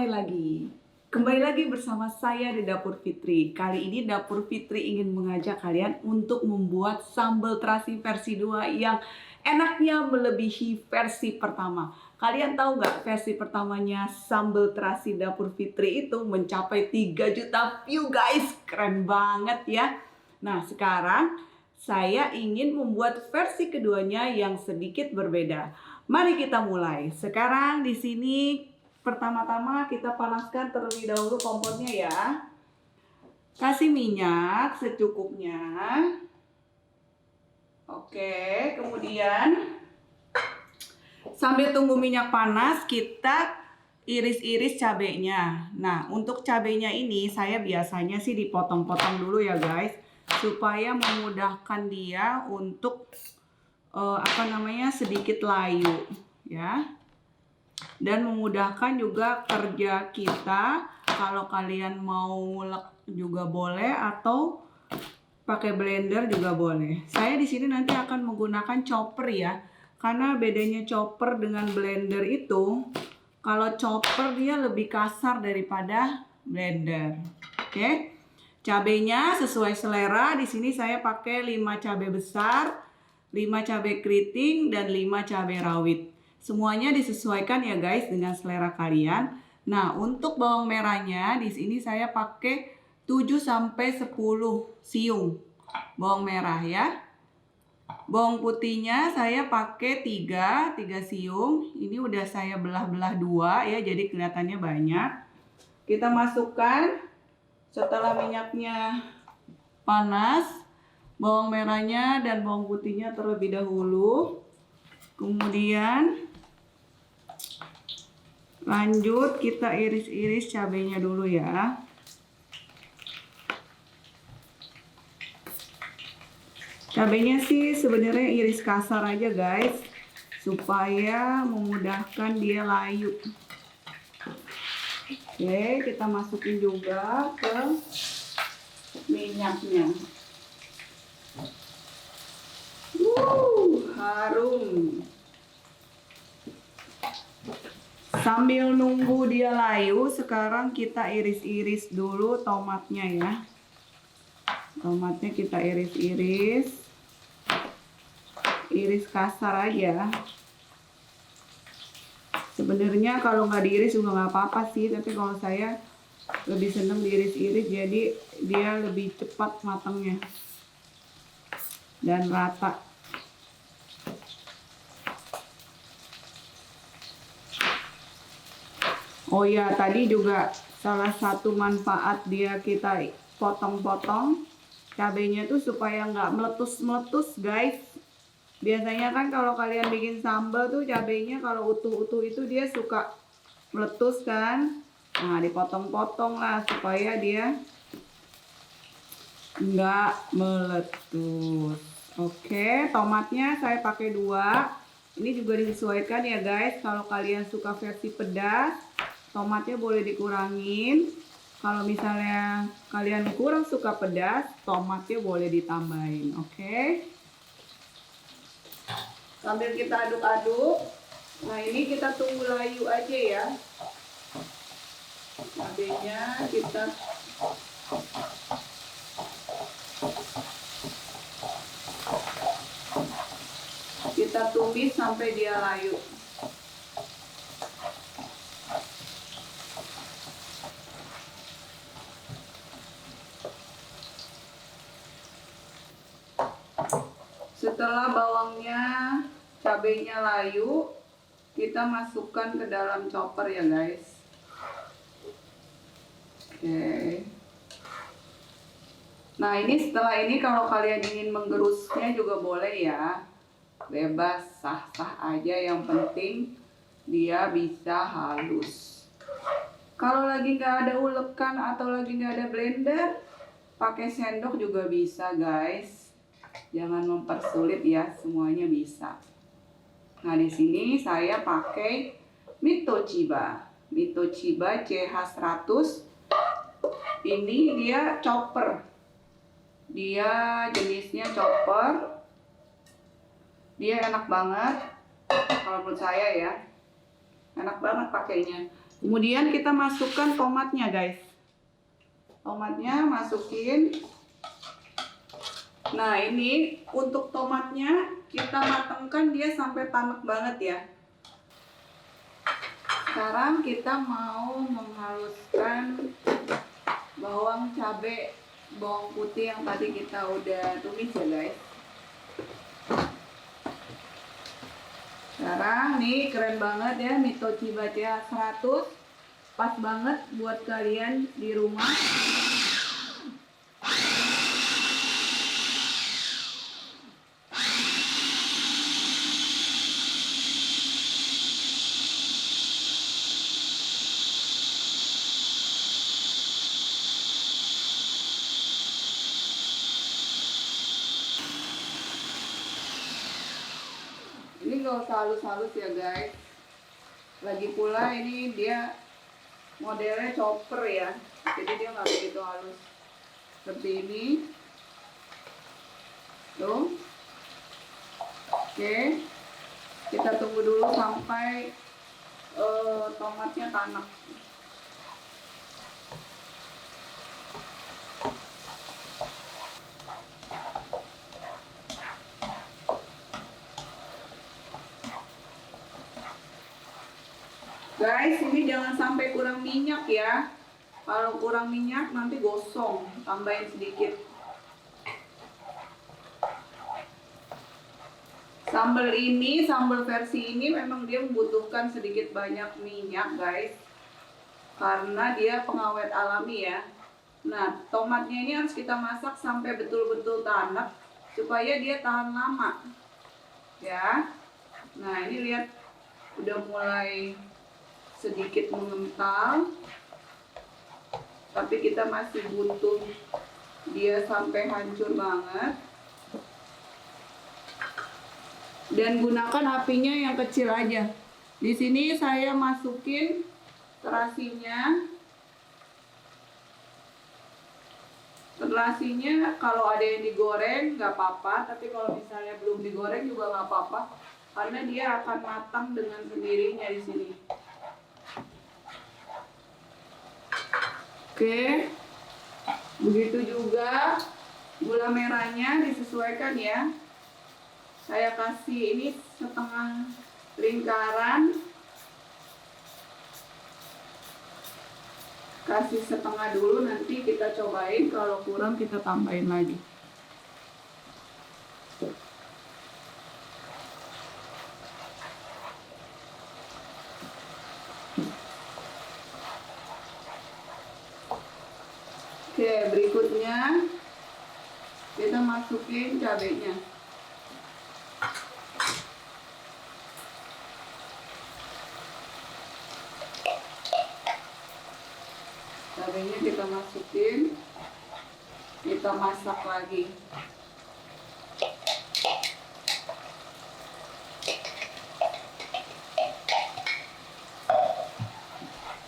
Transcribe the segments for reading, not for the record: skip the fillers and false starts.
Kembali lagi bersama saya di Dapur Fitri. Kali ini Dapur Fitri ingin mengajak kalian untuk membuat sambal terasi versi 2 yang enaknya melebihi versi pertama. Kalian tahu nggak, versi pertamanya sambal terasi Dapur Fitri itu mencapai 3 juta view guys. Keren banget ya. Nah, sekarang saya ingin membuat versi keduanya yang sedikit berbeda. Mari kita mulai. Sekarang di sini pertama-tama kita panaskan terlebih dahulu kompornya ya. Kasih minyak secukupnya. Oke, kemudian sambil tunggu minyak panas, kita iris-iris cabenya. Nah, untuk cabenya ini saya biasanya sih dipotong-potong dulu ya guys, supaya memudahkan dia untuk sedikit layu ya. Dan memudahkan juga kerja kita. Kalau kalian mau ngulek juga boleh atau pakai blender juga boleh. Saya di sini nanti akan menggunakan chopper ya. Karena bedanya chopper dengan blender itu, kalau chopper dia lebih kasar daripada blender. Oke. Cabenya sesuai selera. Di sini saya pakai 5 cabai besar, 5 cabai keriting dan 5 cabai rawit. Semuanya disesuaikan ya guys dengan selera kalian. Nah, untuk bawang merahnya di sini saya pakai 7 sampai 10 siung bawang merah ya. Bawang putihnya saya pakai 3 siung. Ini udah saya belah-belah 2 ya, jadi kelihatannya banyak. Kita masukkan setelah minyaknya panas, bawang merahnya dan bawang putihnya terlebih dahulu. Kemudian lanjut kita iris-iris cabenya dulu ya. Cabenya sih sebenarnya iris kasar aja guys, supaya memudahkan dia layu. Oke, kita masukin juga ke minyaknya. Harum. Sambil nunggu dia layu, sekarang kita iris-iris dulu tomatnya ya. Tomatnya kita iris-iris. Iris kasar aja. Sebenarnya kalau nggak diiris juga nggak apa-apa sih, tapi kalau saya lebih seneng diiris-iris, jadi dia lebih cepat matangnya dan rata. Oh ya, tadi juga salah satu manfaat dia kita potong-potong cabenya tuh supaya nggak meletus-meletus guys. Biasanya kan kalau kalian bikin sambal tuh cabenya kalau utuh-utuh itu dia suka meletus kan. Nah, dipotong-potong lah supaya dia nggak meletus. Oke, tomatnya saya pakai 2. Ini juga disesuaikan ya guys. Kalau kalian suka versi pedas, tomatnya boleh dikurangin. Kalau misalnya kalian kurang suka pedas, tomatnya boleh ditambahin. Oke. Sambil kita aduk-aduk. Nah, ini kita tunggu layu aja ya. Cabenya kita tumis sampai dia layu. Setelah bawangnya, cabenya layu, kita masukkan ke dalam chopper ya guys. Oke. Nah, ini setelah ini kalau kalian ingin menggerusnya juga boleh ya. Bebas, sah-sah aja, yang penting dia bisa halus. Kalau lagi nggak ada ulekan atau lagi nggak ada blender, pakai sendok juga bisa guys. Jangan mempersulit ya, semuanya bisa. Nah, di sini saya pakai Mitochiba CH100. Ini dia chopper. Dia jenisnya chopper. Dia enak banget. Kalau menurut saya ya, enak banget pakainya. Kemudian kita masukkan tomatnya guys. Tomatnya masukin. Nah ini untuk tomatnya kita matangkan dia sampai tanak banget ya. Sekarang kita mau menghaluskan bawang, cabai, bawang putih yang tadi kita udah tumis ya guys. Sekarang nih keren banget ya Mito Cibaca 100, pas banget buat kalian di rumah. Ini gak usah halus-halus ya guys. Lagi pula ini dia modelnya chopper ya, jadi dia nggak begitu halus. Seperti ini. Tuh. Oke. Kita tunggu dulu sampai tomatnya tanak. Guys, ini jangan sampai kurang minyak ya. Kalau kurang minyak nanti gosong, tambahin sedikit. Sambal ini, sambal versi ini memang dia membutuhkan sedikit banyak minyak guys. Karena dia pengawet alami ya. Nah, tomatnya ini harus kita masak sampai betul-betul tanak supaya dia tahan lama. Ya. Nah, ini lihat udah mulai sedikit mengental, tapi kita masih butuh dia sampai hancur banget. Dan gunakan apinya yang kecil aja. Di sini saya masukin terasinya. Terasinya kalau ada yang digoreng nggak apa-apa, tapi kalau misalnya belum digoreng juga nggak apa-apa, karena dia akan matang dengan sendirinya di sini. Oke, begitu juga gula merahnya disesuaikan ya. Saya kasih ini setengah lingkaran, kasih setengah dulu, nanti kita cobain, kalau kurang kita tambahin lagi. Oke, berikutnya kita masukin cabenya. Cabenya kita masukin, kita masak lagi.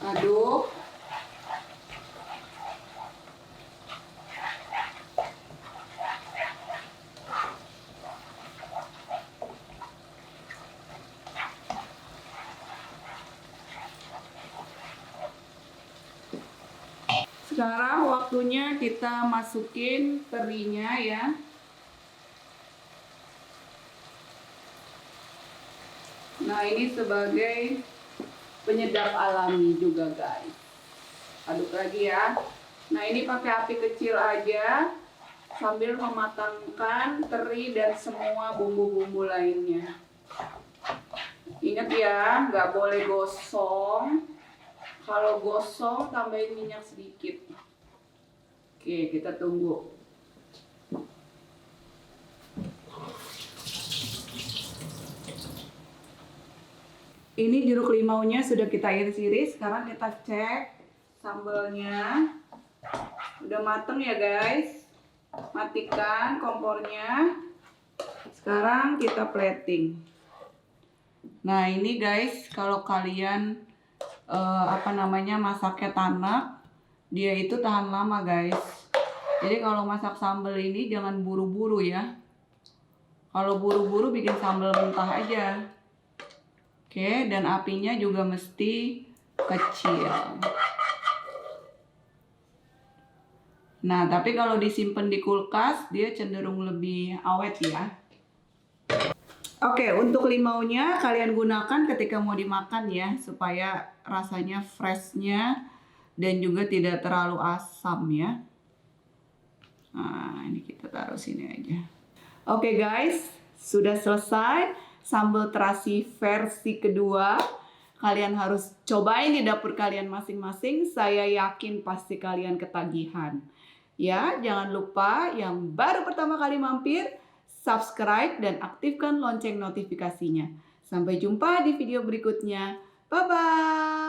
Aduk. Sekarang waktunya kita masukin terinya ya. Nah ini sebagai penyedap alami juga guys. Aduk lagi ya. Nah ini pakai api kecil aja sambil mematangkan teri dan semua bumbu-bumbu lainnya. Ingat ya, nggak boleh gosong. Kalau gosong tambahin minyak sedikit. Oke, kita tunggu. Ini jeruk limaunya sudah kita iris-iris. Sekarang kita cek sambalnya. Udah mateng ya guys. Matikan kompornya. Sekarang kita plating. Nah ini guys, kalau kalian masaknya tanak, dia itu tahan lama guys. Jadi kalau masak sambal ini jangan buru-buru ya. Kalau buru-buru bikin sambal mentah aja. Oke, dan apinya juga mesti kecil. Nah, tapi kalau disimpan di kulkas, dia cenderung lebih awet ya. Oke, untuk limaunya kalian gunakan ketika mau dimakan ya, supaya rasanya freshnya dan juga tidak terlalu asam ya. Nah, ini kita taruh sini aja. Oke guys, sudah selesai sambal terasi versi kedua. Kalian harus cobain di dapur kalian masing-masing. Saya yakin pasti kalian ketagihan. Ya, jangan lupa yang baru pertama kali mampir, subscribe dan aktifkan lonceng notifikasinya. Sampai jumpa di video berikutnya. Bye-bye.